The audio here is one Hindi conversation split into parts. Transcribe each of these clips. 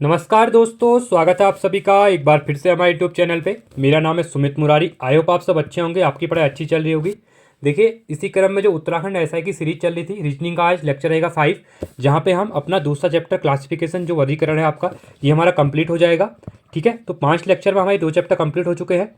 नमस्कार दोस्तों, स्वागत है आप सभी का एक बार फिर से हमारे यूट्यूब चैनल पे। मेरा नाम है सुमित मुरारी। आई होप आप सब अच्छे होंगे, आपकी पढ़ाई अच्छी चल रही होगी। देखिए, इसी क्रम में जो उत्तराखंड एसआई की सीरीज चल रही थी, रीजनिंग का आज लेक्चर रहेगा 5, जहाँ पे हम अपना दूसरा चैप्टर क्लासिफिकेशन जो वर्गीकरण है आपका, ये हमारा कंप्लीट हो जाएगा। ठीक है, तो 5 लेक्चर में हमारे 2 चैप्टर कंप्लीट हो चुके हैं,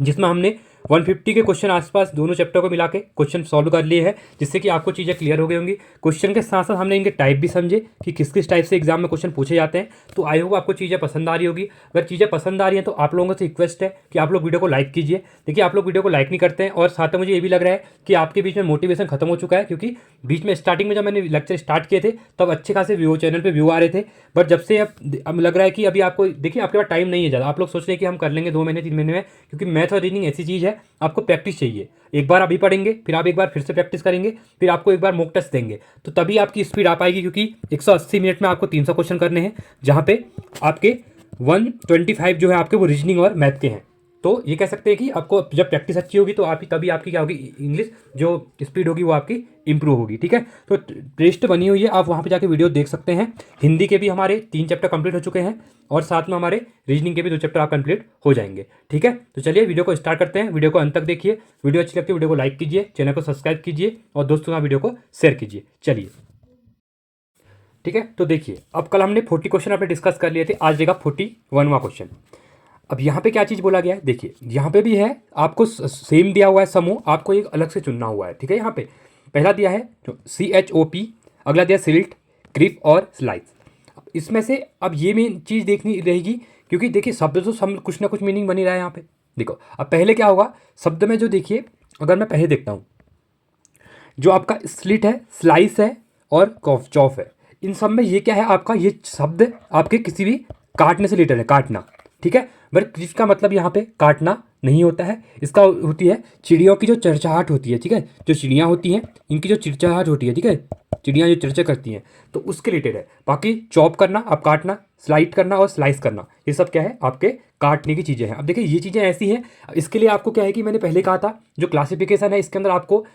जिसमें हमने 150 के क्वेश्चन आसपास दोनों चैप्टर को मिला के क्वेश्चन सॉल्व कर लिए हैं, जिससे कि आपको चीज़ें क्लियर हो गई होंगी। क्वेश्चन के साथ साथ हमने इनके टाइप भी समझे कि किस किस टाइप से एग्जाम में क्वेश्चन पूछे जाते हैं। तो आई होप आपको चीज़ें पसंद आ रही होगी। अगर चीज़ें पसंद आ रही हैं तो आप लोगों से रिक्वेस्ट है कि आप लोग वीडियो को लाइक कीजिए। देखिए, आप लोग वीडियो को लाइक नहीं करते हैं, और साथ में मुझे ये भी लग रहा है कि आपके बीच में मोटिवेशन खत्म हो चुका है, क्योंकि बीच में स्टार्टिंग में जब मैंने लेक्चर स्टार्ट किए थे तब अच्छे खासे व्यू चैनल पर व्यू आ रहे थे, बट जब से अब लग रहा है कि अभी आपको, देखिए, आपके पास टाइम नहीं है ज़्यादा। आप लोग सोच रहे हैं कि हम कर लेंगे 2 महीने 3 महीने में, क्योंकि मैथ और रीजनिंग ऐसी चीज़ है, आपको प्रैक्टिस चाहिए। एक बार अभी पढ़ेंगे, फिर आप एक बार फिर से प्रैक्टिस करेंगे, फिर आपको एक बार मॉक टेस्ट देंगे, तो तभी आपकी स्पीड आ पाएगी। क्योंकि 180 मिनट में आपको 300 क्वेश्चन करने हैं, जहाँ पे आपके 125 जो है आपके वो रीजनिंग और मैथ के हैं। तो ये कह सकते हैं कि आपको जब प्रैक्टिस अच्छी होगी तो आप तभी आपकी क्या होगी, इंग्लिश जो स्पीड होगी वो आपकी इंप्रूव होगी। ठीक है, तो लिस्ट बनी हुई है, आप वहाँ पे जाके वीडियो देख सकते हैं। हिंदी के भी हमारे 3 चैप्टर कंप्लीट हो चुके हैं, और साथ में हमारे रीजनिंग के भी 2 चैप्टर आप कंप्लीट हो जाएंगे। ठीक है, तो चलिए वीडियो को स्टार्ट करते हैं। वीडियो को अंत तक देखिए। वीडियो अच्छी लगती है वीडियो को लाइक कीजिए, चैनल को सब्सक्राइब कीजिए, और दोस्तों का वीडियो को शेयर कीजिए। चलिए, ठीक है, तो देखिए, अब कल हमने 40 क्वेश्चन अपने डिस्कस कर लिए थे, आज देगा 41वां क्वेश्चन। अब यहाँ पे क्या चीज़ बोला गया है, देखिए यहाँ पे भी है, आपको सेम दिया हुआ है समूह, आपको एक अलग से चुनना हुआ है। ठीक है, यहाँ पे पहला दिया है CHOP, अगला दिया सिल्ट, क्रिप और स्लाइस। इसमें से अब ये मेन चीज़ देखनी रहेगी, क्योंकि देखिए शब्द तो सब कुछ ना कुछ मीनिंग बनी रहा है यहाँ पे। देखो, अब पहले क्या होगा, शब्द में जो देखिए, अगर मैं पहले देखता हूँ, जो आपका स्लिट है, स्लाइस है और चॉफ है, इन सब में ये क्या है, आपका ये शब्द आपके किसी भी काटने से रिलेटेड है, काटना। ठीक है, बट जिसका मतलब यहाँ पे काटना नहीं होता है, इसका होती है चिड़ियों की जो चरचहाहट होती है। ठीक है, जो चिड़ियाँ होती हैं, इनकी जो चिड़चहाहट होती है, ठीक है, चिड़ियाँ जो चर्चा करती हैं, तो उसके रिलेटेड है। बाकी चॉप करना, आप काटना, स्लाइड करना और स्लाइस करना, ये सब क्या है, आपके काटने की चीज़ें हैं। अब देखिए, ये चीज़ें ऐसी हैं, इसके लिए आपको क्या है कि मैंने पहले कहा था, जो क्लासिफिकेशन है इसके अंदर आपको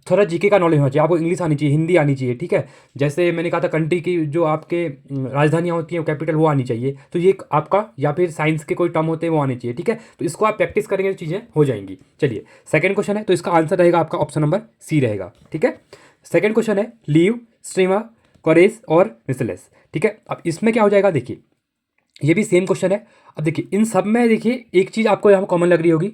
थोड़ा जीके का नॉलेज होना चाहिए, आपको इंग्लिश आनी चाहिए, हिंदी आनी चाहिए। ठीक है, जैसे मैंने कहा था, कंट्री की जो आपके राजधानियाँ होती हैं, कैपिटल, वो आनी चाहिए। तो ये आपका, या फिर साइंस के कोई टर्म होते हैं वो आने चाहिए। ठीक है, तो इसको आप प्रैक्टिस करेंगे तो चीज़ें हो जाएंगी। चलिए, सेकंड क्वेश्चन है, तो इसका आंसर रहेगा आपका ऑप्शन नंबर सी रहेगा। ठीक है, सेकंड क्वेश्चन है लीव, स्ट्रीमा, कोरेस और मिसलेस। ठीक है, अब इसमें क्या हो जाएगा, देखिए ये भी सेम क्वेश्चन है। अब देखिए, इन सब में देखिए एक चीज़ आपको यहाँ कॉमन लग रही होगी,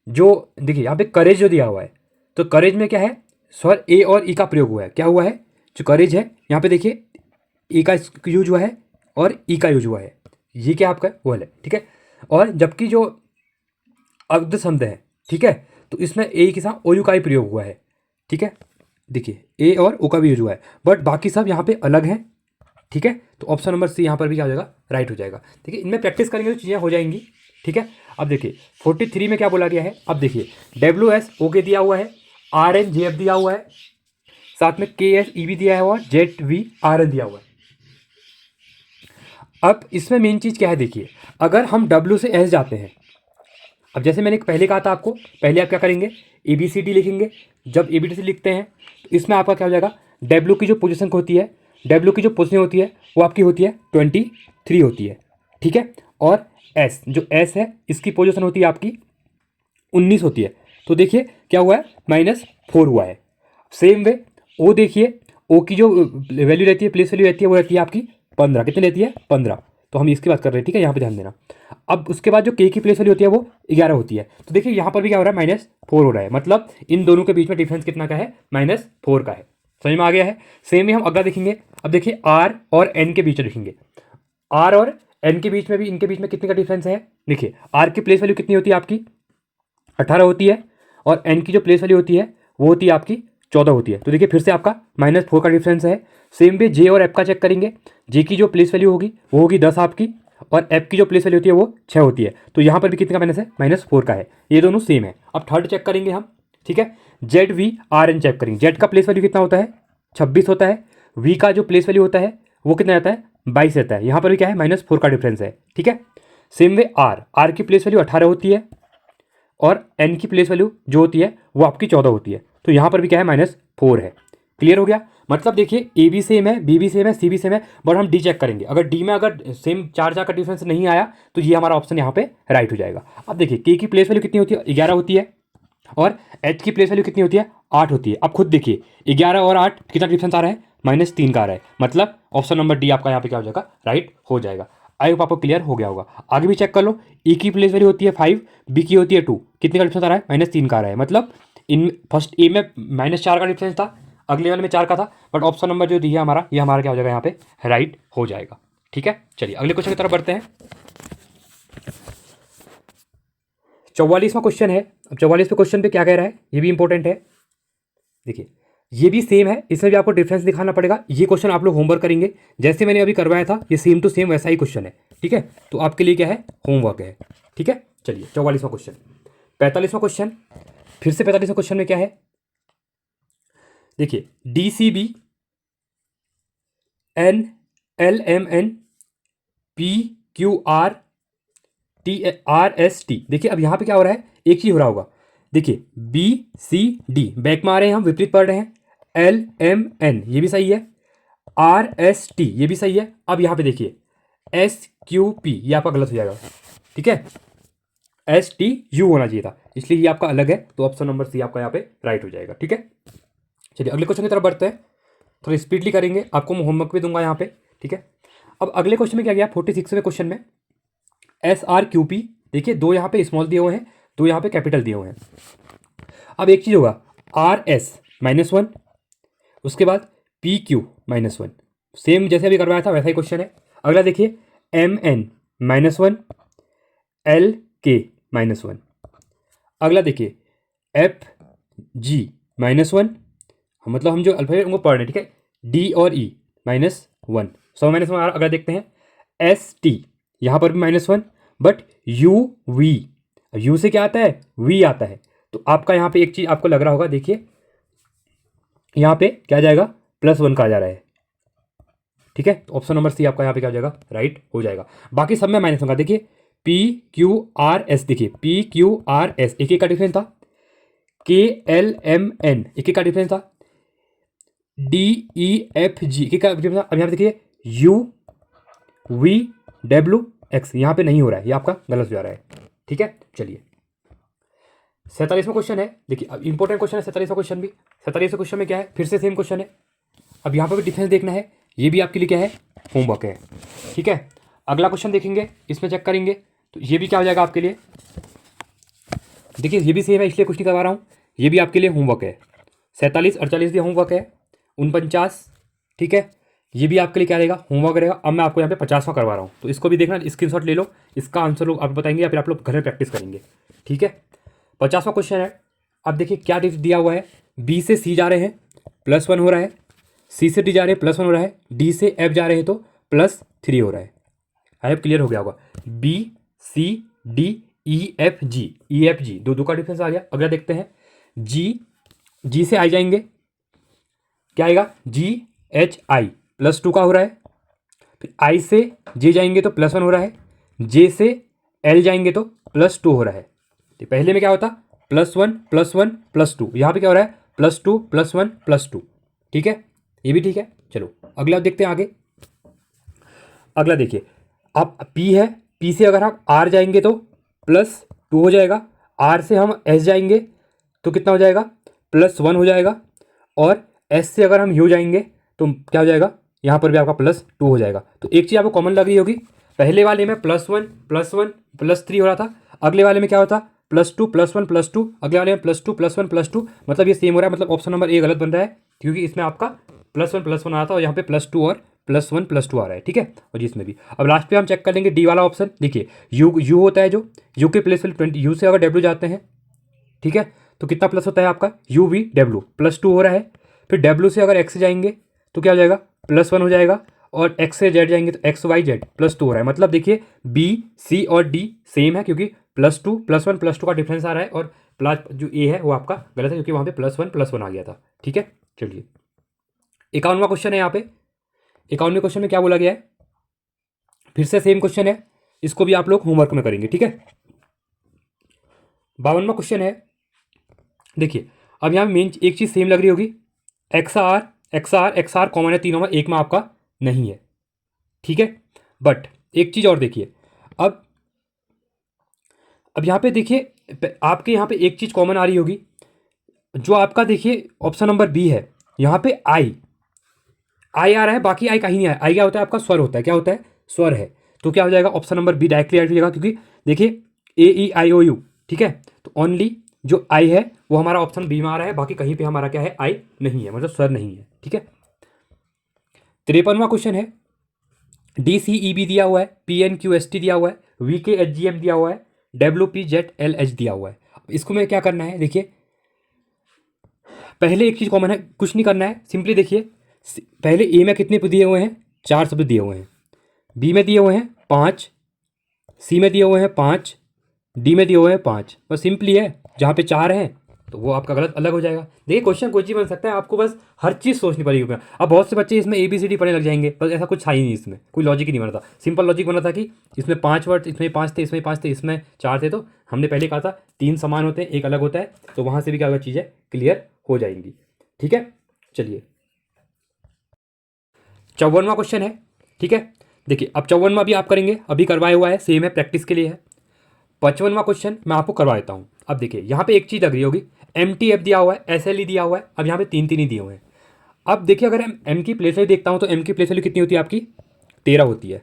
जो देखिए यहाँ पे करेज जो दिया हुआ है, तो करेज में क्या है, स्वर ए और ई का प्रयोग हुआ है। क्या हुआ है, जो करेज है यहाँ पे देखिए, ए का यूज हुआ है और ई का यूज हुआ है, ये क्या आपका वो है। ठीक है, और जबकि जो अर्ध संध है, ठीक है, तो इसमें ए के साथ ओ यू का ही प्रयोग हुआ है। ठीक है, देखिए ए और ओ का भी यूज हुआ है, बट बाकी सब यहाँ पे अलग हैं। ठीक है, तो ऑप्शन नंबर सी यहाँ पर भी क्या हो जाएगा, राइट हो जाएगा। ठीक है, इनमें प्रैक्टिस करेंगे तो चीज़ें हो जाएंगी। ठीक है, अब देखिए 43 में क्या बोला गया है, अब देखिए WSOK दिया हुआ है, RNJF दिया हुआ है, साथ में KSEB दिया हुआ है, ZVRN दिया हुआ है। अब इसमें मेन चीज़ क्या है, देखिए अगर हम W से S जाते हैं, अब जैसे मैंने पहले कहा था आपको, पहले आप क्या करेंगे, ABCD लिखेंगे। जब ABCD लिखते हैं तो इसमें आपका क्या हो जाएगा, W की जो पोजीशन होती है, W की जो पोजीशन होती है वो आपकी होती है 23 होती है। ठीक है, और S, जो S है, इसकी पोजीशन होती है आपकी 19 होती है। तो देखिए क्या हुआ है, -4 हुआ है। सेम वे O देखिए, O की जो वैल्यू रहती है, प्लेस वैल्यू रहती है, वो रहती है आपकी 15। कितनी रहती है, 15। तो हम इसकी बात कर रहे हैं। ठीक है, यहाँ पे ध्यान देना। अब उसके बाद जो K की प्लेस वैल्यू होती है वो 11 होती है। तो देखिए यहाँ पर भी क्या हो रहा है, -4 हो रहा है, मतलब इन दोनों के बीच में डिफरेंस कितना का है, -4 का है। समझ में आ गया है। सेम ही हम अगला देखेंगे। अब देखिए R और N के बीच में देखेंगे, R और N के बीच में भी, इनके बीच में कितने का डिफरेंस है। देखिए R की प्लेस वैल्यू कितनी होती है आपकी, 18 होती है, और N की जो प्लेस वैल्यू होती है वो होती है आपकी 14 होती है। तो देखिए फिर से आपका -4 का डिफरेंस है। सेम वे J और F का चेक करेंगे। J की जो प्लेस वैल्यू होगी वो होगी 10 आपकी, और F की जो प्लेस वैल्यू होती है वो 6 होती है। तो यहाँ पर भी कितने का माइनस है, -4 का है। ये दोनों सेम है। अब थर्ड चेक करेंगे हम। ठीक है, ZVRN चेक करेंगे। Z का प्लेस वैल्यू कितना होता है, 26 होता है। V का जो प्लेस वैल्यू होता है वो कितना रहता है, 22 रहता है। यहाँ पर भी क्या है, -4 का डिफरेंस है। ठीक है, सेम वे R की प्लेस वैल्यू 18 होती है, और N की प्लेस वैल्यू जो होती है वो आपकी 14 होती है। तो यहाँ पर भी क्या है, -4 है। क्लियर हो गया। मतलब देखिए ए भी सेम है, बी भी सेम है, सी भी सेम है, बट हम डी चेक करेंगे। अगर डी में अगर सेम 4 का डिफरेंस नहीं आया तो ये हमारा ऑप्शन यहाँ पे राइट हो जाएगा। अब देखिए के की प्लेस वैल्यू कितनी होती है, 11 होती है, और एच की प्लेस वैल्यू कितनी होती है, 8 होती है। अब खुद देखिए 11 और 8 कितना डिफरेंस आ रहा है, -3 का आ रहा है, मतलब ऑप्शन नंबर डी आपका यहाँ पे क्या हो जाएगा, राइट हो जाएगा। आई होप आपको क्लियर हो गया होगा। आगे भी चेक कर लो, ई की प्लेस वैल्यू होती है 5, बी की होती है 2, कितने का डिफरेंस आ रहा है, -3 का आ रहा है, मतलब इन फर्स्ट ए में -4 का डिफरेंस था, अगले वाले में 4 का था, बट ऑप्शन नंबर जो दिया हमारा, ये हमारा क्या हो जाएगा यहाँ पे, राइट हो जाएगा। ठीक है, चलिए अगले क्वेश्चन की तरफ बढ़ते हैं। 44वां क्वेश्चन है। अब 44वें क्वेश्चन पे क्या कह रहा है, ये भी इंपॉर्टेंट है। देखिए ये भी सेम है, इसमें भी आपको डिफरेंस दिखाना पड़ेगा। ये क्वेश्चन आप लोग होमवर्क करेंगे, जैसे मैंने अभी करवाया था, ये सेम टू सेम वैसा ही क्वेश्चन है। ठीक है, तो आपके लिए क्या है, होमवर्क है। ठीक है, चलिए 44वां क्वेश्चन। 45वां क्वेश्चन, फिर से 45वां क्वेश्चन में क्या है, देखिए D C B N L M N P Q R T R S T. देखिए अब यहाँ पे क्या हो रहा है, एक चीज हो रहा होगा, देखिए बी सी डी बैक में आ रहे हैं, हम विपरीत पढ़ रहे हैं, एल एम एन ये भी सही है, आर एस टी ये भी सही है। अब यहाँ पे देखिए एस क्यू पी ये आपका गलत हो जाएगा। ठीक है, एस टी यू होना चाहिए था, इसलिए ये आपका अलग है, तो ऑप्शन नंबर सी आपका यहाँ पे राइट हो जाएगा। ठीक है, चलिए अगले क्वेश्चन की तरफ बढ़ते हैं, थोड़ा स्पीडली करेंगे, आपको मैं होमवर्क भी दूंगा यहाँ पे। ठीक है, अब अगले क्वेश्चन में क्या गया, 46वें क्वेश्चन में एस आर क्यू पी, देखिए 2 यहाँ पे स्मॉल दिए हुए हैं, 2 यहाँ पे कैपिटल दिए हुए हैं। अब एक चीज़ होगा, आर एस -1, उसके बाद पी क्यू -1, सेम जैसे अभी करवाया था वैसा ही क्वेश्चन है। अगला देखिए एम एन -1, एल के -1। अगला देखिए एफ जी -1, मतलब हम जो अल्फाबेट उनको पढ़ रहे हैं। ठीक है, डी और ई -1, सब -1 आ रहा। अगला देखते हैं एस टी, यहाँ पर भी -1, बट यू वी, यू से क्या आता है, वी आता है, तो आपका यहाँ पे एक चीज़ आपको लग रहा होगा, देखिए यहाँ पे क्या जाएगा, +1 का आ जा रहा है। ठीक है, तो ऑप्शन नंबर सी आपका यहाँ पे क्या हो जाएगा, राइट हो जाएगा। बाकी सब में -1 का, देखिए पी क्यू आर एस, देखिए पी क्यू आर एस एक का डिफरेंस था, के एल एम एन एक का डिफरेंस था, डी ई एफ जी एक का डिफरेंस था। अब यहाँ पे देखिए यू वी डब्ल्यू एक्स यहाँ पे नहीं हो रहा है, ये आपका गलत हो जा रहा है। ठीक है, चलिए 47वां क्वेश्चन है। देखिए अब इंपॉर्टेंट क्वेश्चन है 47वां क्वेश्चन भी। 47वें क्वेश्चन में क्या है, फिर से सेम क्वेश्चन है। अब यहाँ पर भी डिफरेंस देखना है, ये भी आपके लिए क्या है, होमवर्क है। ठीक है, अगला क्वेश्चन देखेंगे, इसमें चेक करेंगे, तो ये भी क्या हो जाएगा आपके लिए, देखिए ये भी सेम है, इसलिए कुछ नहीं करवा रहा हूँ, ये भी आपके लिए होमवर्क है। 47 48 भी होमवर्क है, 49, ठीक है, ये भी आपके लिए क्या रहेगा, होमवर्क रहेगा। अब मैं आपको यहाँ पे 50वां करवा रहा हूँ, तो इसको भी देखना, स्क्रीनशॉट ले लो, इसका आंसर लोग आप बताएंगे या फिर आप लोग घर में प्रैक्टिस करेंगे। ठीक है, 50वां क्वेश्चन है। अब देखिए क्या दिया हुआ है, बी से सी जा रहे हैं +1 हो रहा है, सी से डी जा रहे हैं +1 हो रहा है, डी से एफ जा रहे हैं तो +3 हो रहा है। आई होप क्लियर हो गया होगा। B C D E F G दो का डिफरेंस आ गया। अगला देखते हैं जी से आई जाएंगे, क्या आएगा, GHI +2 का हो रहा है, फिर आई से जे जाएंगे तो +1 हो रहा है, जे से एल जाएंगे तो +2 हो रहा है। तो पहले में क्या होता, +1 +1 +2, यहाँ पे क्या हो रहा है, +2 +1 +2। ठीक है, ये भी ठीक है। चलो अगला देखते हैं आगे। अगला देखिए, अब P है, P से अगर हम R जाएंगे तो +2 हो जाएगा, R से हम S जाएंगे तो कितना हो जाएगा, +1 हो जाएगा, और S से अगर हम U जाएंगे तो क्या हो जाएगा, यहाँ पर भी आपका +2 हो जाएगा। तो एक चीज़ आपको कॉमन लग रही होगी, पहले वाले में +1 +1 +3 हो रहा था, अगले वाले में क्या होता, +2 +1 +2, अगले वाले में +2 +1 +2, मतलब ये सेम हो रहा है, मतलब ऑप्शन नंबर ए गलत बन रहा है, क्योंकि इसमें आपका +1 +1 आ रहा था और यहाँ पे +2 और +1 +2 आ रहा है। ठीक है, और इसमें भी। अब लास्ट पे हम चेक कर लेंगे डी वाला ऑप्शन। देखिए यू होता है, जो यू के प्लेस 20, यू से अगर डब्ल्यू जाते हैं, ठीक है, तो कितना प्लस होता है आपका, यू वी डब्ल्यू, +2 हो रहा है। फिर डब्ल्यू से अगर एक्स जाएंगे तो क्या हो जाएगा, +1 हो जाएगा, और एक्स से जेड जाएंगे तो XYZ +2 हो रहा है। मतलब देखिए बी सी और डी सेम है, क्योंकि +2 +1 +2 का डिफरेंस आ रहा है, और प्लस जो ए है वो आपका गलत है, क्योंकि वहाँ पे +1 +1 आ गया था। ठीक है, चलिए 51वां क्वेश्चन है। यहाँ पे 51वें क्वेश्चन में क्या बोला गया है, फिर से सेम क्वेश्चन है, इसको भी आप लोग होमवर्क में करेंगे। ठीक है, 52वां क्वेश्चन है। देखिए अब यहाँ मेन एक चीज़ सेम लग रही होगी, XR एक्स आर कॉमन है तीनों में, एक में आपका नहीं है, ठीक है। बट एक चीज़ और देखिए, अब यहाँ पे देखिए आपके यहाँ पे एक चीज़ कॉमन आ रही होगी, जो आपका देखिए ऑप्शन नंबर बी है, यहाँ पे आई आ रहा है, बाकी आई कहीं नहीं आया। आई क्या होता है आपका, स्वर होता है, क्या होता है, स्वर है। तो क्या हो जाएगा, option number be directly right हो जाएगा, क्योंकि देखिए AEIOU, ठीक है। तो ओनली जो आई है वो हमारा ऑप्शन बी में आ रहा है, बाकी कहीं पे हमारा क्या है, आई नहीं है, मतलब स्वर नहीं है, ठीक है। 53वां क्वेश्चन है, DCEB दिया हुआ है, PNQST दिया हुआ है, VKHGM दिया हुआ है, WPZLH दिया हुआ है। इसको में क्या करना है, देखिए पहले एक चीज़ कॉमन है, कुछ नहीं करना है, सिंपली देखिए पहले ए में कितने दिए हुए हैं, 4 शब्द दिए हुए हैं, बी में दिए हुए हैं 5, सी में दिए हुए हैं 5, डी में दिए हुए हैं 5। बस सिंपली है, जहाँ पे 4 हैं तो वो आपका गलत अलग हो जाएगा। देखिए क्वेश्चन कुछ ही बन सकता है, आपको बस हर चीज़ सोचनी पड़ेगी। अब बहुत से बच्चे इसमें ABCD पढ़ने लग जाएंगे, बस ऐसा कुछ था ही नहीं, इसमें कोई लॉजिक ही नहीं बना था। सिंपल लॉजिक बना था कि इसमें 5 वर्ड, इसमें 5 थे, इसमें 5 थे, इसमें 4 थे। तो हमने पहले कहा था 3 समान होते हैं, एक अलग होता है, तो वहाँ से भी क्या होगा, चीज़ें क्लियर हो जाएंगी, ठीक है। चलिए 54वां क्वेश्चन है, ठीक है। देखिए अब 54वां भी आप करेंगे, अभी करवाया हुआ है, सेम है, प्रैक्टिस के लिए है। 55वां क्वेश्चन मैं आपको करवा देता हूँ। अब देखिए यहाँ पे एक चीज़ लग रही होगी, MTF दिया हुआ है, SLE दिया हुआ है। अब यहाँ पे 3 ही दिए हुए हैं। अब देखिए अगर एम की प्लेस वैल्यू देखता हूँ तो एम की प्लेस वैल्यू कितनी होती है आपकी, 13 होती है,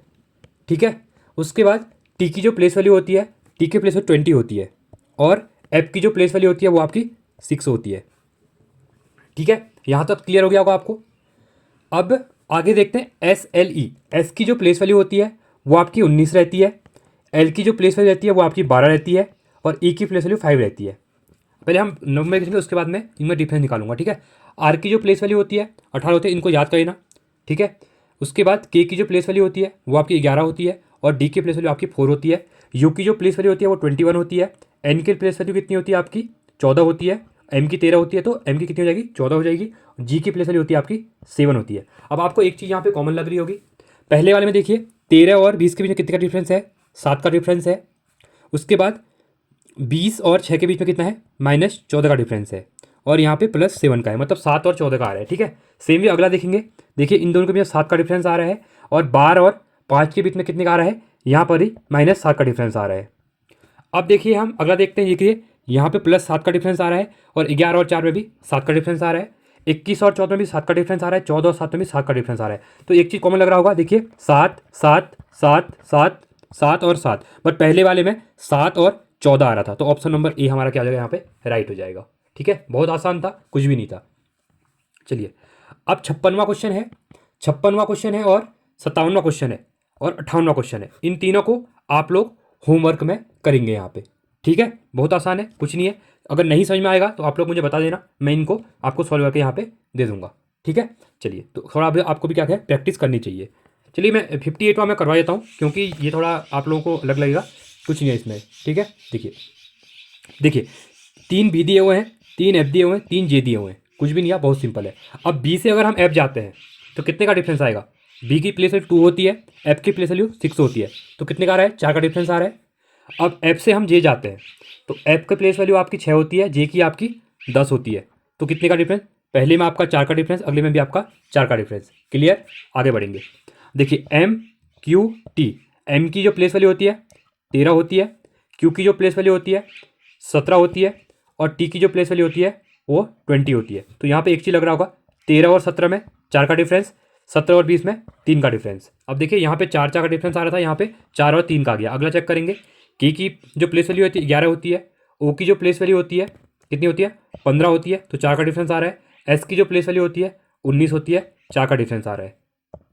ठीक है। उसके बाद टी की जो प्लेस वैल्यू होती है, टी की प्लेस वैल्यू 20 होती है, और एफ की जो प्लेस वैल्यू होती है वो आपकी 6 होती है, ठीक है। यहाँ तक क्लियर हो गया होगा आपको। अब आगे देखते हैं SLE। एस की जो प्लेस वैल्यू होती है वो आपकी 19 रहती है, एल की जो प्लेस वैल्यू रहती है वो आपकी 12 रहती है, और ई की प्लेस वैल्यू 5 रहती है। पहले हम नंबर देखेंगे, उसके बाद में इनमें डिफरेंस निकालूंगा, ठीक है। आर की जो प्लेस वैल्यू होती है 18 होती है, इनको याद कर लेना, ठीक है। उसके बाद के की जो प्लेस वैल्यू होती है वो आपकी 11 होती है, और डी की प्लेस वैल्यू आपकी 4 होती है। यू की जो प्लेस वैल्यू होती है वो 21 होती है। एन की प्लेस वैल्यू कितनी होती है आपकी, 14 होती है। एम की 13 होती है, तो एम की कितनी हो जाएगी, 14 हो जाएगी। जी की प्लेस वैल्यू होती है आपकी 7 होती है। अब आपको एक चीज़ यहाँ पे कॉमन लग रही होगी, पहले वाले में देखिए 13 और 20 के बीच में कितने का डिफरेंस है, 7 का डिफरेंस है। उसके बाद 20 और 6 के बीच में कितना है, -14 का डिफरेंस है, और यहाँ पे +7 का है, मतलब 7 और 14 का आ रहा है, ठीक है। सेम भी अगला देखेंगे, देखिए इन दोनों के बीच 7 का डिफरेंस आ रहा है, और 12 और 5 के बीच में कितने का आ रहा है, यहाँ पर ही -7 का डिफरेंस आ रहा है। अब देखिए हम अगला देखते हैं, देखिए यहाँ पे +7 का डिफरेंस आ रहा है, और 11 और 4 में भी 7 का डिफरेंस आ रहा है, 21 और 14 में भी 7 का डिफरेंस आ रहा है, 14 और 7 में भी 7 का डिफरेंस आ रहा है। तो एक चीज़ कॉमन लग रहा होगा, देखिए 7 7 7 7 7 और 7, बट पहले वाले में 7 और 14 आ रहा था, तो ऑप्शन नंबर ए हमारा क्या हो जाएगा, यहाँ पे राइट हो जाएगा, ठीक है। बहुत आसान था, कुछ भी नहीं था। चलिए अब 56वां क्वेश्चन है, 56वां क्वेश्चन है, और 57वां क्वेश्चन है, और 58वां क्वेश्चन है। इन तीनों को आप लोग होमवर्क में करेंगे यहाँ पे, ठीक है। बहुत आसान है, कुछ नहीं है। अगर नहीं समझ में आएगा तो आप लोग मुझे बता देना, मैं इनको आपको सॉल्व करके यहाँ पे दे दूंगा, ठीक है। चलिए तो थोड़ा अभी आपको भी क्या है, प्रैक्टिस करनी चाहिए। चलिए मैं 58वां मैं करवा देता हूँ, क्योंकि ये थोड़ा आप लोगों को अलग लगेगा, कुछ नहीं है इसमें, ठीक है। देखिए देखिए 3 बी दिए हुए हैं, 3 एफ दिए हुए हैं, 3 जे दिए हुए हैं, कुछ भी नहीं है, बहुत सिंपल है। अब बी से अगर हम एफ जाते हैं तो कितने का डिफरेंस आएगा, बी की प्लेस वैल्यू 2 होती है, एफ की प्लेस वैल्यू 6 होती है, तो कितने का आ रहा है, 4 का डिफरेंस आ रहा है। अब एफ से हम जे जाते हैं तो एफ की प्लेस वैल्यू आपकी 6 होती है, जे की आपकी 10 होती है, तो कितने का डिफरेंस, पहले में आपका 4 का डिफरेंस, अगले में भी आपका 4 का डिफरेंस। क्लियर, आगे बढ़ेंगे। देखिए एम क्यू टी, एम की जो प्लेस वैल्यू होती है 13 होती है, क्यू की जो प्लेस वैल्यू होती है 17 होती है, और टी की जो प्लेस वैल्यू होती है वो 20 होती है। तो यहाँ पे एक चीज़ लग रहा होगा, 13 और 17 में 4 का डिफरेंस, 17 और 20 में 3 का डिफरेंस। अब देखिए यहाँ पे 4 4 का डिफरेंस आ रहा था, यहाँ पे 4 और 3 का आ गया। अगला चेक करेंगे, की जो प्लेस वैल्यू होती है 11 होती है, ओ की जो प्लेस वैल्यू होती है कितनी होती है, 15 होती है, तो 4 का डिफरेंस आ रहा है। एस की जो प्लेस वैल्यू होती है 19 होती है, 4 का डिफरेंस आ रहा है,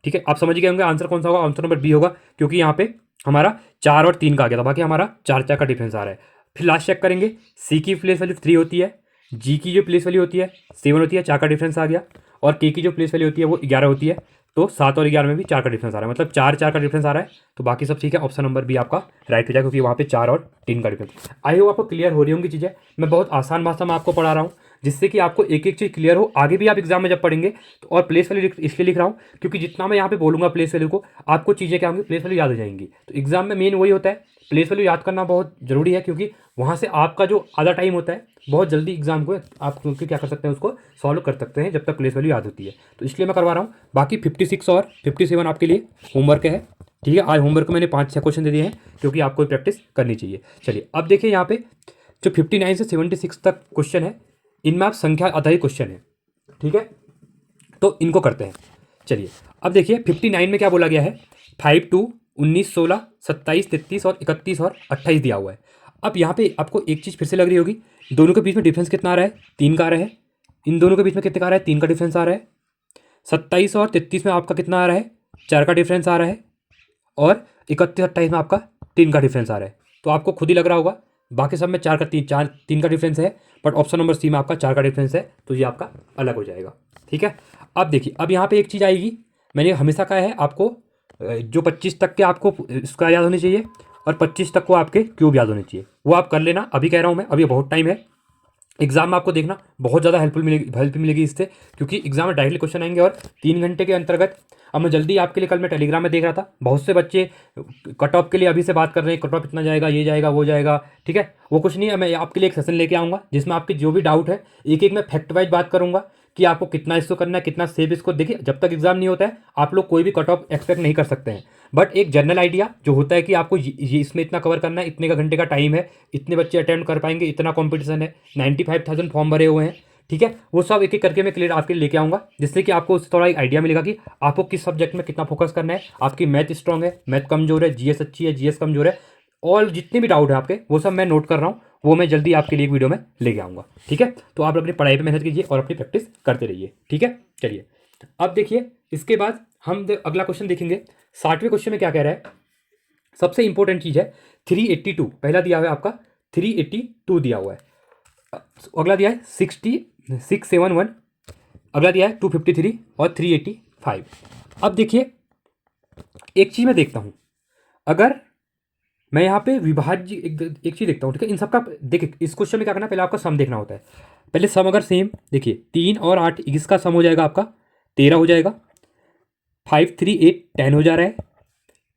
ठीक है। आप समझ गए होंगे आंसर कौन सा होगा, आंसर नंबर बी होगा, क्योंकि यहाँ पे हमारा 4 और 3 का आ गया था, बाकी हमारा 4 4 का डिफरेंस आ रहा है। फिर लास्ट चेक करेंगे, सी की प्लेस वैल्यू 3 होती है, जी की जो प्लेस वैल्यू होती है 7 होती है, 4 का डिफरेंस आ गया, और के की जो प्लेस वैल्यू होती है वो 11 होती है, तो 7 और 11 में भी 4 का डिफरेंस आ रहा है, मतलब 4 4 का डिफरेंस आ रहा है। तो बाकी सब ठीक है, ऑप्शन नंबर बी आपका राइट हो जाएगा, क्योंकि वहाँ पे 4 और 3 का डिफरेंस। आई होप आपको क्लियर हो रही होंगी चीज़ें, मैं बहुत आसान भाषा में आपको पढ़ा रहा हूँ, जिससे कि आपको एक एक चीज़ क्लियर हो, आगे भी आप एग्जाम में जब पढ़ेंगे तो। और प्लेस वैल्यू इसलिए लिख रहा हूँ क्योंकि जितना मैं यहाँ पे बोलूँगा प्लेस वैल्यू को, आपको चीज़ें क्या होंगी, प्लेस वैल्यू याद हो जाएंगी। तो एग्जाम में मेन वही होता है, प्लेस वैल्यू याद करना बहुत ज़रूरी है, क्योंकि वहाँ से आपका जो आधा टाइम होता है बहुत जल्दी एग्जाम को आप क्योंकि क्या कर सकते हैं, उसको सॉल्व कर सकते हैं जब तक प्लेस वैल्यू याद होती है। तो इसलिए मैं करवा रहा हूँ। बाकी 56 और 57 आपके लिए होमवर्क है, ठीक है। आज होमवर्क में मैंने 5-6 क्वेश्चन दे दिए हैं, क्योंकि आपको प्रैक्टिस करनी चाहिए। चलिए अब देखिए यहाँ पे जो 59 से 76 तक क्वेश्चन है, इनमें आप संख्या आधारित क्वेश्चन है, ठीक है। तो इनको करते हैं। चलिए अब देखिए 59 में क्या बोला गया है, 5, 2, 19, 16, 27, 33 और 31 और 28 दिया हुआ है। अब यहाँ पे आपको एक चीज़ फिर से लग रही होगी, दोनों के बीच में डिफरेंस कितना आ रहा है, 3 का आ रहा है। इन दोनों के बीच में कितने का आ रहा है, 3 का डिफरेंस आ रहा है। 27 और 33 में आपका कितना आ रहा है, 4 का डिफरेंस आ रहा है। और 31, 28 में आपका 3 का डिफरेंस आ रहा है। तो आपको खुद ही लग रहा होगा, बाकी सब में 3 का डिफरेंस है, बट ऑप्शन नंबर सी में आपका 4 का डिफरेंस है, तो ये आपका अलग हो जाएगा, ठीक है। अब देखिए अब यहाँ पे एक चीज़ आएगी, मैंने हमेशा कहा है आपको जो 25 तक के आपको स्क्वायर याद होने चाहिए और 25 तक को आपके क्यूब याद होने चाहिए, वो आप कर लेना। अभी कह रहा हूँ मैं, अभी बहुत टाइम है। एग्जाम में आपको देखना बहुत ज़्यादा हेल्प मिलेगी इससे, क्योंकि एग्जाम में डायरेक्टली क्वेश्चन आएंगे और 3 घंटे के अंतर्गत। अब मैं जल्दी आपके लिए, कल मैं टेलीग्राम में देख रहा था, बहुत से बच्चे कट ऑफ के लिए अभी से बात कर रहे हैं, कट ऑफ इतना जाएगा, ये जाएगा, वो जाएगा, ठीक है। वो कुछ नहीं है, मैं आपके लिए एक सेशन लेके आऊँगा जिसमें आपके जो भी डाउट है एक एक मैं फैक्ट वाइज बात करूँगा कि आपको कितना इसको करना है, कितना सेव इसको। देखिए जब तक एग्जाम नहीं होता है आप लोग कोई भी कट ऑफ एक्सपेक्ट नहीं कर सकते हैं, बट एक जनरल आइडिया जो होता है कि आपको ये इसमें इतना कवर करना है, इतने का घंटे का टाइम है, इतने बच्चे अटेम्प्ट कर पाएंगे, इतना कंपटीशन है, 95,000 फॉर्म भरे हुए हैं, ठीक है। वो सब एक एक करके मैं क्लियर आपके लिए लेके आऊँगा, जिससे कि आपको उससे थोड़ा एक आइडिया मिलेगा कि आपको किस सब्जेक्ट में कितना फोकस करना है। आपकी मैथ स्ट्रॉन्ग है, मैथ कमजोर है, जीएस अच्छी है, जीएस कमजोर है, और जितने भी डाउट है आपके वो सब मैं नोट कर रहा हूँ, वो मैं जल्दी आपके लिए एक वीडियो में लेके आऊँगा, ठीक है। तो आप अपनी पढ़ाई पे मेहनत कीजिए और अपनी प्रैक्टिस करते रहिए, ठीक है। चलिए अब देखिए इसके बाद हम अगला क्वेश्चन देखेंगे। 60वें क्वेश्चन में क्या कह रहा है, सबसे इंपॉर्टेंट चीज़ है 382, पहला दिया हुआ है आपका 382 दिया हुआ है, अगला दिया है 671, अगला दिया है 253 और 385। अब देखिए एक चीज़ मैं देखता हूँ, अगर मैं यहाँ पे विभाज्य एक चीज़ देखता हूँ, ठीक है। इन सबका देखिए इस क्वेश्चन में क्या करना है, पहले आपका सम देखना होता है। पहले सम अगर सेम, देखिए 3 और 8 इसका सम हो जाएगा आपका 13 हो जाएगा। 5, 3, 8 10 हो जा रहा है।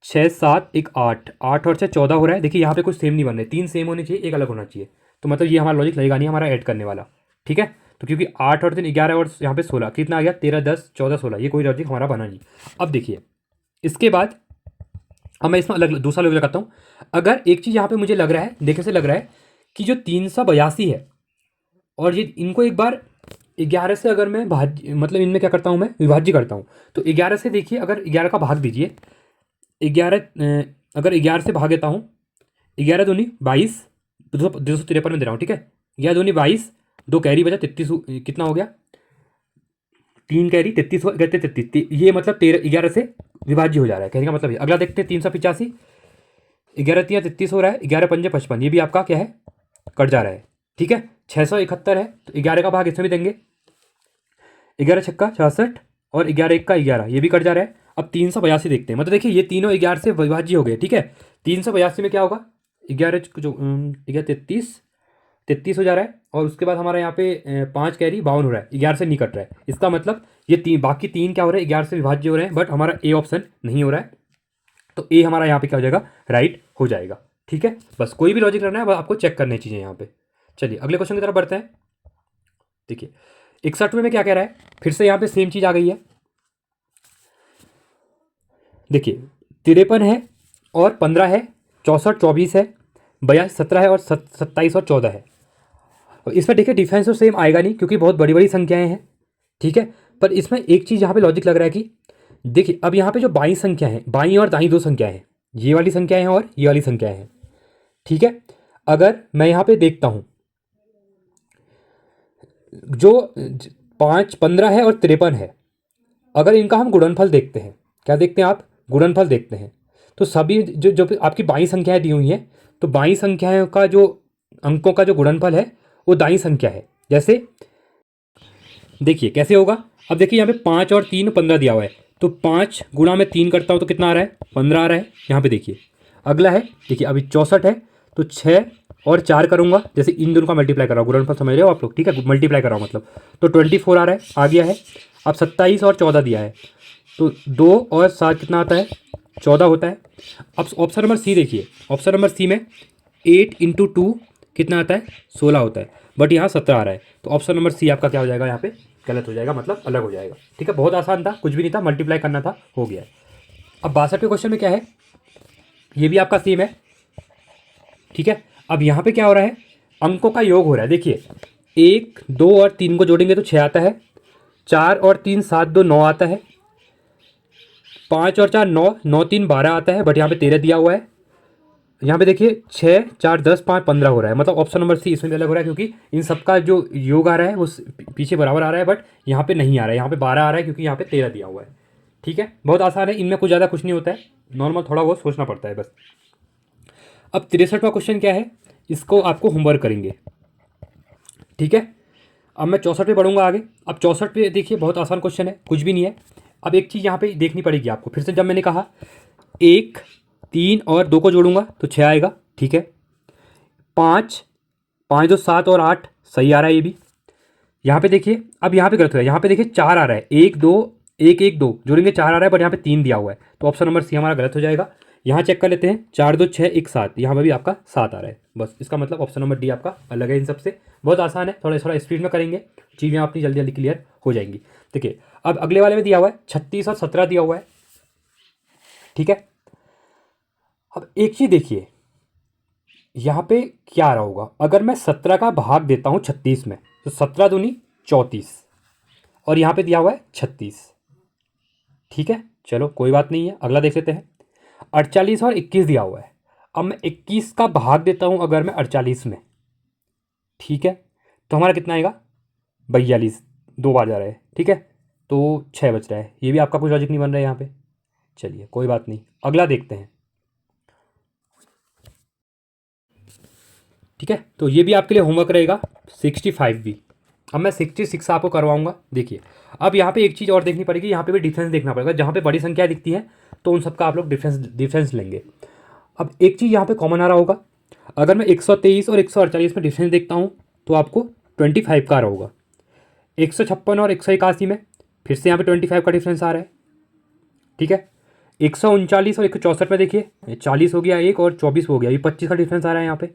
6, 7, 1 8, 8 और 6 14 हो रहा है। देखिए यहाँ पे कुछ सेम नहीं बन रहे, 3 सेम होने चाहिए, एक अलग होना चाहिए। तो मतलब ये हमारा लॉजिक लगेगा नहीं हमारा ऐड करने वाला, ठीक है। तो क्योंकि 8 और 3 11 और यहाँ पे 16 कितना आ गया, 13, 10, 14, 16, ये कोई लॉजिक हमारा बना नहीं। अब देखिए इसके बाद अब मैं इसमें अलग दूसरा लॉजिक लगाता हूँ। अगर एक चीज़ यहाँ पे मुझे लग रहा है, देखने से लग रहा है कि जो 382 है और ये इनको एक बार 11 से अगर मैं मतलब इनमें क्या करता हूँ, मैं विभाज्य करता हूँ। तो 11 से देखिए, अगर 11 का भाग दीजिए, 11 अगर 11 से भाग देता हूँ, 11 दूनी 22, 253 में दे रहा हूँ, ठीक है। 11 दूनी 22, 2 कैरी बचा 33, कितना हो गया, 3 कैरी 33 हो गया, 33, ये मतलब 11 से विभाज्य हो जा रहा है, कहने का मतलब ये। अगला देखते हैं 385, 11 3 33 हो रहा है, 11 5 55, ये भी आपका क्या है, कट जा रहा है, ठीक है। 671 है, तो 11 का भाग इसमें भी देंगे, 11 छक्का 66 और 11 1 का 11, ये भी कट जा रहा है। अब 382 देखते हैं, मतलब देखिए ये तीनों 11 से विभाज्य हो गए, ठीक है। 382 में क्या होगा, 11 जो 33 हो जा रहा है, और उसके बाद हमारा यहाँ पे 5 कैरी 52 हो रहा है, 11 से नहीं कट रहा है। इसका मतलब ये बाकी तीन क्या हो रहे हैं, 11 से विभाज्य हो रहे हैं, बट हमारा ए ऑप्शन नहीं हो रहा है। तो ए हमारा यहाँ पे क्या हो जाएगा, राइट हो जाएगा, ठीक है। बस कोई भी लॉजिक करना है, बस आपको चेक करनी चाहिए यहाँ पे। चलिए अगले क्वेश्चन की तरफ बढ़ते हैं। देखिए 61वें में क्या कह रहा है, फिर से यहाँ पे सेम चीज़ आ गई है। देखिए 53 है और 15 है, 64 24 है, 82 17 है और 27 और 14 है। और इसमें देखिए डिफरेंस तो सेम आएगा नहीं, क्योंकि बहुत बड़ी बड़ी संख्याएं हैं, ठीक है। पर इसमें एक चीज़ यहाँ पे लॉजिक लग रहा है कि देखिए अब यहाँ पे जो बाई संख्या है, बाई और दाई दो संख्याएं हैं, ये वाली संख्याएं हैं और ये वाली संख्याएं हैं, ठीक है। अगर मैं यहाँ पे देखता हूँ जो 5 15 है और 53 है, अगर इनका हम गुणनफल देखते हैं, क्या देखते हैं आप, गुणनफल देखते हैं, तो सभी जो जो आपकी बाई संख्याएं दी हुई हैं, तो बाई संख्याओं का जो अंकों का जो गुणनफल है वो दाई संख्या है। जैसे देखिए कैसे होगा, अब देखिए यहाँ पे 5 और 3 15 दिया हुआ है, तो 5 गुणा में 3 करता हूँ तो कितना आ रहा है, 15 आ रहा है यहाँ पे देखिए। अगला है देखिए अभी 64 है, तो 6 और 4 करूँगा, जैसे इन दोनों का मल्टीप्लाई कर रहा हूँ, गुणनफल समझ रहे हो आप लोग, ठीक है, मल्टीप्लाई कर रहा हूँ मतलब, तो 24 आ रहा है, आ गया है। अब 27 और 14 दिया है, तो 2 और 7 कितना आता है, 14 होता है। अब ऑप्शन नंबर सी देखिए, ऑप्शन नंबर सी में 8 × 2 कितना आता है, 16 होता है, बट यहाँ 17 आ रहा है। तो ऑप्शन नंबर सी आपका क्या हो जाएगा, यहाँ पे गलत हो जाएगा, मतलब अलग हो जाएगा। ठीक है, बहुत आसान था, कुछ भी नहीं था, मल्टीप्लाई करना था, हो गया है। अब 62वें क्वेश्चन में क्या है, ये भी आपका सेम है। ठीक है, अब यहाँ पे क्या हो रहा है, अंकों का योग हो रहा है। देखिए 1, 2 और 3 को जोड़ेंगे तो 6 आता है, 4 और 3 7, 2 9 आता है, 5 और 4 9, 9 3 12 आता है, बट यहाँ पे 13 दिया हुआ है। यहाँ पे देखिए 6 4 10 5 15 हो रहा है, मतलब ऑप्शन नंबर सी इसमें भी अलग हो रहा है, क्योंकि इन सबका जो योग आ रहा है वो पीछे बराबर आ रहा है, बट यहाँ पे नहीं आ रहा है, यहाँ पे 12 आ रहा है क्योंकि यहाँ पे 13 दिया हुआ है। ठीक है, बहुत आसान है, इनमें कुछ ज़्यादा कुछ नहीं होता है, नॉर्मल थोड़ा बहुत सोचना पड़ता है बस। अब 63वां क्वेश्चन क्या है, इसको आपको होमवर्क करेंगे। ठीक है, अब मैं 64 पे बढ़ूंगा आगे। अब 64 पे देखिए बहुत आसान क्वेश्चन है, कुछ भी नहीं है। अब एक चीज़ यहाँ पे देखनी पड़ेगी आपको, फिर से जब मैंने कहा 1 3 और 2 को जोड़ूंगा तो 6 आएगा। ठीक है, 5 5 2 7 और 8 सही आ रहा है ये भी। यहाँ पे देखिए, अब यहाँ पे गलत हो रहा है, यहाँ पे देखिए 4 आ रहा है, 1 2 1 1 2 जोड़ेंगे 4 आ रहा है, बट यहाँ पे 3 दिया हुआ है, तो ऑप्शन नंबर सी हमारा गलत हो जाएगा। यहाँ चेक कर लेते हैं, 4 2 6 1 7, यहाँ पर भी आपका 7 आ रहा है, बस इसका मतलब ऑप्शन नंबर डी आपका अलग है इन सबसे। बहुत आसान है, थोड़ा थोड़ा स्पीड में करेंगे, चीज़ें अपनी जल्दी जल्दी क्लियर हो जाएंगी। देखिए अब अगले वाले में दिया हुआ है 36 और 17 दिया हुआ है। ठीक है, अब एक चीज़ देखिए, यहाँ पे क्या आ रहा होगा, अगर मैं 17 का भाग देता हूँ 36 में तो 17 दूनी 34, और यहाँ पे दिया हुआ है 36। ठीक है, चलो कोई बात नहीं है, अगला देख लेते हैं। 48 और 21 दिया हुआ है, अब मैं 21 का भाग देता हूँ अगर मैं 48 में, ठीक है, तो हमारा कितना आएगा, 42, 2 बार जा रहा है। ठीक है, तो 6 बच रहा है, ये भी आपका कुछ लॉजिक नहीं बन रहा है यहाँ पे। चलिए कोई बात नहीं, अगला देखते हैं। ठीक है, तो ये भी आपके लिए होमवर्क रहेगा 65 भी। अब मैं 66 आपको करवाऊंगा। देखिए अब यहाँ पे एक चीज़ और देखनी पड़ेगी, यहाँ पे भी डिफरेंस देखना पड़ेगा, जहाँ पे बड़ी संख्या दिखती है तो उन सबका आप लोग डिफरेंस लेंगे। अब एक चीज़ यहाँ पे कॉमन आ रहा होगा, अगर मैं 123 और 148 में डिफरेंस देखता हूँ तो आपको 25 का आ रहा होगा। 156 और 181 में फिर से यहाँ पे 25 का डिफरेंस आ रहा है। ठीक है, 139 और 164 में देखिए 40 हो गया एक, और 24 हो गया, ये 25 का डिफरेंस आ रहा है यहाँ पे।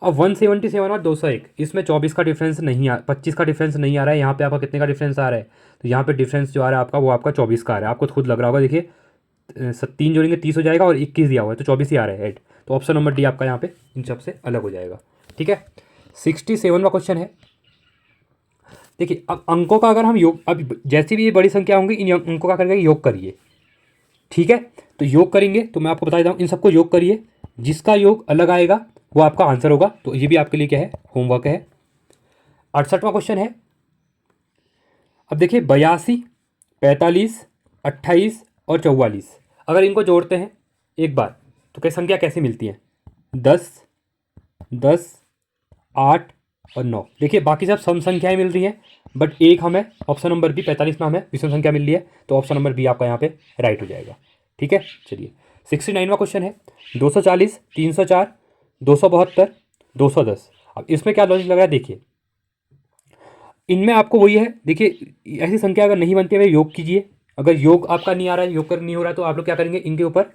अब 177 और 201, इसमें 24 का डिफरेंस नहीं 25 का डिफरेंस नहीं आ रहा है, यहाँ पे आपका कितने का डिफरेंस आ रहा है, तो यहाँ पे डिफरेंस जो आ रहा है आपका वो आपका 24 का आ रहा है, आपको खुद लग रहा होगा। देखिए 3 जोड़ेंगे 30 हो जाएगा, और 21 दिया हुआ है तो 24 ही आ रहा है ऐड, तो ऑप्शन नंबर डी आपका यहाँ पे इन सबसे अलग हो जाएगा। ठीक है, 67वां क्वेश्चन है। देखिए अब अंकों का अगर हम योग, अब जैसी भी ये बड़ी संख्या होंगी इन अंकों का करके योग करिए। ठीक है, तो योग करेंगे तो मैं आपको बता देता हूँ, इन सबको योग करिए, जिसका योग अलग आएगा वो आपका आंसर होगा। तो ये भी आपके लिए क्या है, होमवर्क है। 68वां क्वेश्चन है। अब देखिए 82 45 28 और 44, अगर इनको जोड़ते हैं एक बार तो क्या संख्या कैसे मिलती है, 10 10 8 और 9। देखिए बाकी सब सम संख्याएं मिल रही हैं, बट एक हमें ऑप्शन नंबर बी 45 में हमें विषम संख्या मिल रही है, तो ऑप्शन नंबर बी आपका यहाँ पे राइट हो जाएगा। ठीक है, चलिए 69वां क्वेश्चन है। 240 304 272 210, अब इसमें क्या लॉजिक लग रहा है, देखिए इनमें आपको वही है। देखिए ऐसी संख्या अगर नहीं बनती है योग कीजिए, अगर योग आपका नहीं आ रहा है, योग कर नहीं हो रहा है, तो आप लोग क्या करेंगे, इनके ऊपर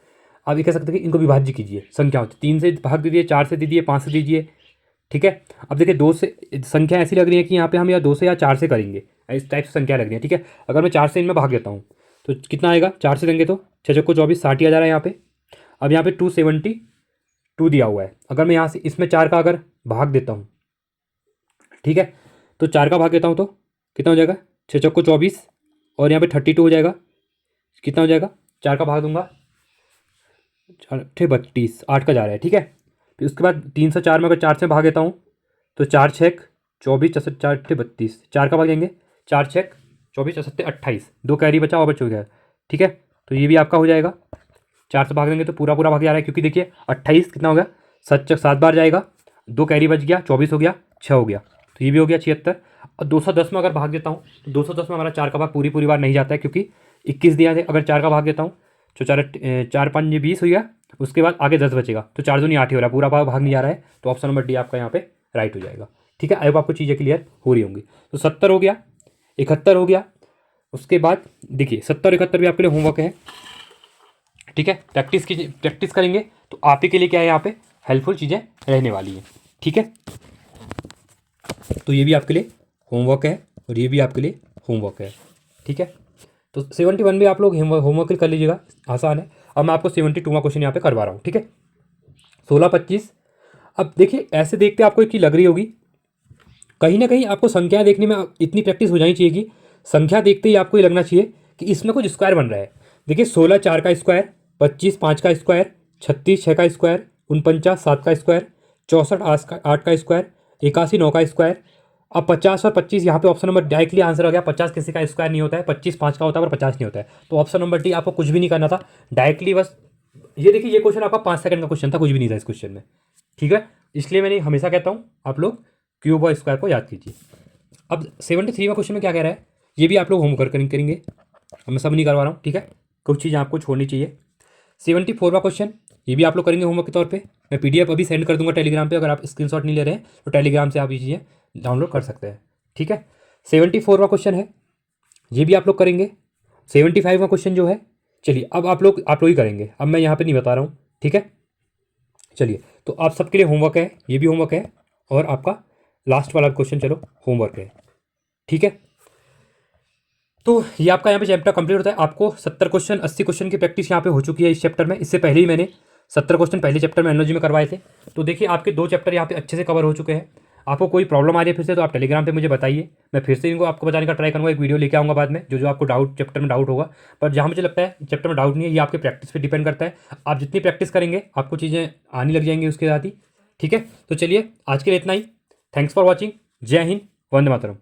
आप ये कह सकते हैं कि इनको विभाज्य कीजिए संख्याओं से, 3 से भाग दीजिए, 4 से दीजिए, 5 से दीजिए। ठीक है, अब देखिए 2 से संख्या ऐसी लग रही है कि यहाँ पे हम या 2 से या 4 से करेंगे, इस टाइप से संख्या लग रही है। ठीक है, अगर मैं 4 से इनमें भाग देता हूँ तो कितना आएगा, 4 से देंगे तो 6 चौको 24, 60 ही आ जा रहा है यहाँ पे। अब यहाँ पे 272 दिया हुआ है, अगर मैं यहाँ से इसमें 4 का अगर भाग देता हूँ, ठीक है, तो 4 का भाग देता हूँ तो कितना हो जाएगा, 6 चौको 24, और यहाँ पे 32 हो जाएगा, कितना हो जाएगा, 4 का भाग दूंगा 4 32, 8 का जा रहा है। ठीक है, फिर उसके बाद 3 से 4 में अगर 4 से भाग देता हूँ तो 4 6 24 4 32, 4 का भाग देंगे, 4 6 24 28, 2 कैरी बचा और बच हो गया। ठीक है, तो ये भी आपका हो जाएगा, 4 से भाग देंगे तो पूरा पूरा भाग जा रहा है, क्योंकि देखिए 28 कितना हो गया, 7 बार जाएगा, 2 कैरी बच गया, 24 हो गया, 6 हो गया, तो ये भी हो गया 76। और 210 में अगर भाग देता हूँ तो 210 में हमारा 4 का भाग पूरी बार नहीं जाता है, क्योंकि 21 दिया है, अगर 4 का भाग देता हूँ तो 4 5 20 हो गया, उसके बाद आगे 10 बचेगा, तो 4 दूनी 8 ही हो रहा है, पूरा भाग नहीं जा रहा है, तो ऑप्शन नंबर डी आपका यहाँ पे राइट हो जाएगा। ठीक है, अब आपको चीज़ें क्लियर हो रही होंगी। तो 70 हो गया, 71 हो गया, उसके बाद देखिए 70 71 भी आपके लिए होमवर्क है। ठीक है, प्रैक्टिस करेंगे तो आप ही के लिए क्या है यहाँ पे हेल्पफुल चीज़ें रहने वाली हैं। ठीक है, तो ये भी आपके लिए होमवर्क है और ये भी आपके लिए होमवर्क है। ठीक है, तो 71 भी आप लोग होमवर्क कर लीजिएगा, आसान है। अब मैं आपको 72वां क्वेश्चन यहाँ पे करवा रहा हूँ। ठीक है, 16-25। अब देखिए ऐसे देखते आपको एक चीज़ लग रही होगी, कहीं ना कहीं आपको संख्या देखने में इतनी प्रैक्टिस हो जानी चाहिए कि संख्या देखते ही आपको ये लगना चाहिए कि इसमें कुछ स्क्वायर बन रहा है। देखिए 16 4 का स्क्वायर, 25 5 का स्क्वायर, 36 6 का स्क्वायर, 49 7 का स्क्वायर, 64 8 का स्क्वायर, 81 9 का स्क्वायर। अब 50 और 25 यहाँ पे ऑप्शन नंबर डायरेक्टली आंसर हो गया। 50 किसी का स्क्वायर नहीं होता है, 25 5 का होता है और 50 नहीं होता है। तो ऑप्शन नंबर डी, आपको कुछ भी नहीं करना था, डायरेक्टली बस ये देखिए, ये क्वेश्चन आपका 5 सेकंड का क्वेश्चन था, कुछ भी नहीं था इस क्वेश्चन में। ठीक है, इसलिए मैंने हमेशा कहता हूँ आप लोग क्यूब और स्क्वायर को याद कीजिए। अब 73वां क्वेश्चन में क्या कह रहा है, ये भी आप लोग होमवर्क करेंगे। अब मैं सब नहीं करवा रहा हूँ। ठीक है, कुछ चीज़ें आपको छोड़नी चाहिए। 74वां क्वेश्चन, ये भी आप लोग करेंगे होमवर्क के तौर पे। मैं पीडीएफ अभी सेंड कर दूंगा टेलीग्राम पे, अगर आप स्क्रीनशॉट नहीं ले रहे हैं तो टेलीग्राम से आप ये चीज़ें डाउनलोड कर सकते हैं। ठीक है, 74वां क्वेश्चन है, ये भी आप लोग करेंगे। 75वां क्वेश्चन जो है, चलिए अब आप लोग ही करेंगे, अब मैं यहाँ पे नहीं बता रहा हूँ। ठीक है, चलिए तो आप सबके लिए होमवर्क है, ये भी होमवर्क है और आपका लास्ट वाला क्वेश्चन चलो होमवर्क है। ठीक है, तो ये आपका यहाँ पे चैप्टर कंप्लीट होता है। आपको 70 क्वेश्चन 80 क्वेश्चन की प्रैक्टिस यहाँ पे हो चुकी है इस चैप्टर में। इससे पहले ही मैंने 70 क्वेश्चन पहले चैप्टर में एनालॉजी में करवाए थे। तो देखिए आपके 2 चैप्टर यहाँ पे अच्छे से कवर हो चुके हैं। आपको कोई प्रॉब्लम आ रही है फिर से तो आप टेलीग्राम पे मुझे बताइए, मैं फिर से इनको आपको बताने का ट्राई करूँगा। एक वीडियो लेके आऊँगा बाद में, जो आपको डाउट चैप्टर में डाउट होगा। पर जहाँ मुझे लगता है चैप्टर में डाउट नहीं है, ये आपके प्रैक्टिस पर डिपेंड करता है। आप जितनी प्रैक्टिस करेंगे आपको चीज़ें आने लग जाएंगी उसके साथ ही। ठीक है, तो चलिए आज के लिए इतना ही। Thanks for watching. जय हिंद, वंदे मातरम।